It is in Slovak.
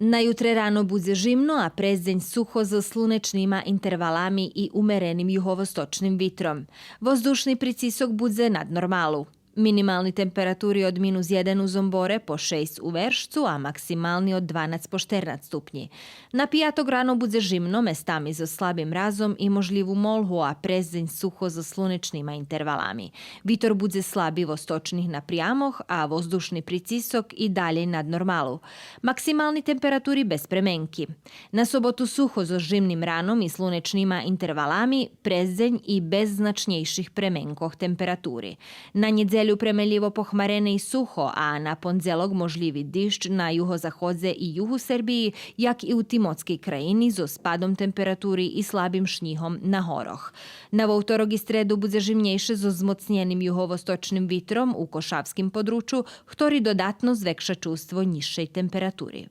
Najutre rano bude žimno, a prezdeň sucho so slunečnýma intervalami i umerenim juhovostočnim vitrom. Vozdušni pritisok bude nad normalu. Minimalni temperaturi od -1 u Zombore po 6 u Veršcu, a maksimalni od 12 po 14 stupnji. Na pijatok rano bude žimno, mestami so slabim mrazom i možljivu molhu, a prezdeň suho so slunečnýma intervalami. Vitor bude slabi vostočnih na prijamoh, a vozdušni pritisok i dalje nad normalu. Maksimalni temperaturi bez premenki. Na sobotu suho so žimnim ranom i slunečnýma intervalami, prezdeň i bez značnejših premenkoh temperaturi. Na nedjelju premeljivo pohmarene i suho, a na ponzelog možljivi dišć na juhozahodze i juhu Srbiji, jak i u Timotskej krajini so spadom temperaturi i slabim šnjihom na horoh. Na voutorog i stredu bude žimnejše so zmocnjenim juhovostočnim vitrom u Košavskim području, ktorý dodatno zvekša čustvo nižšej temperaturi.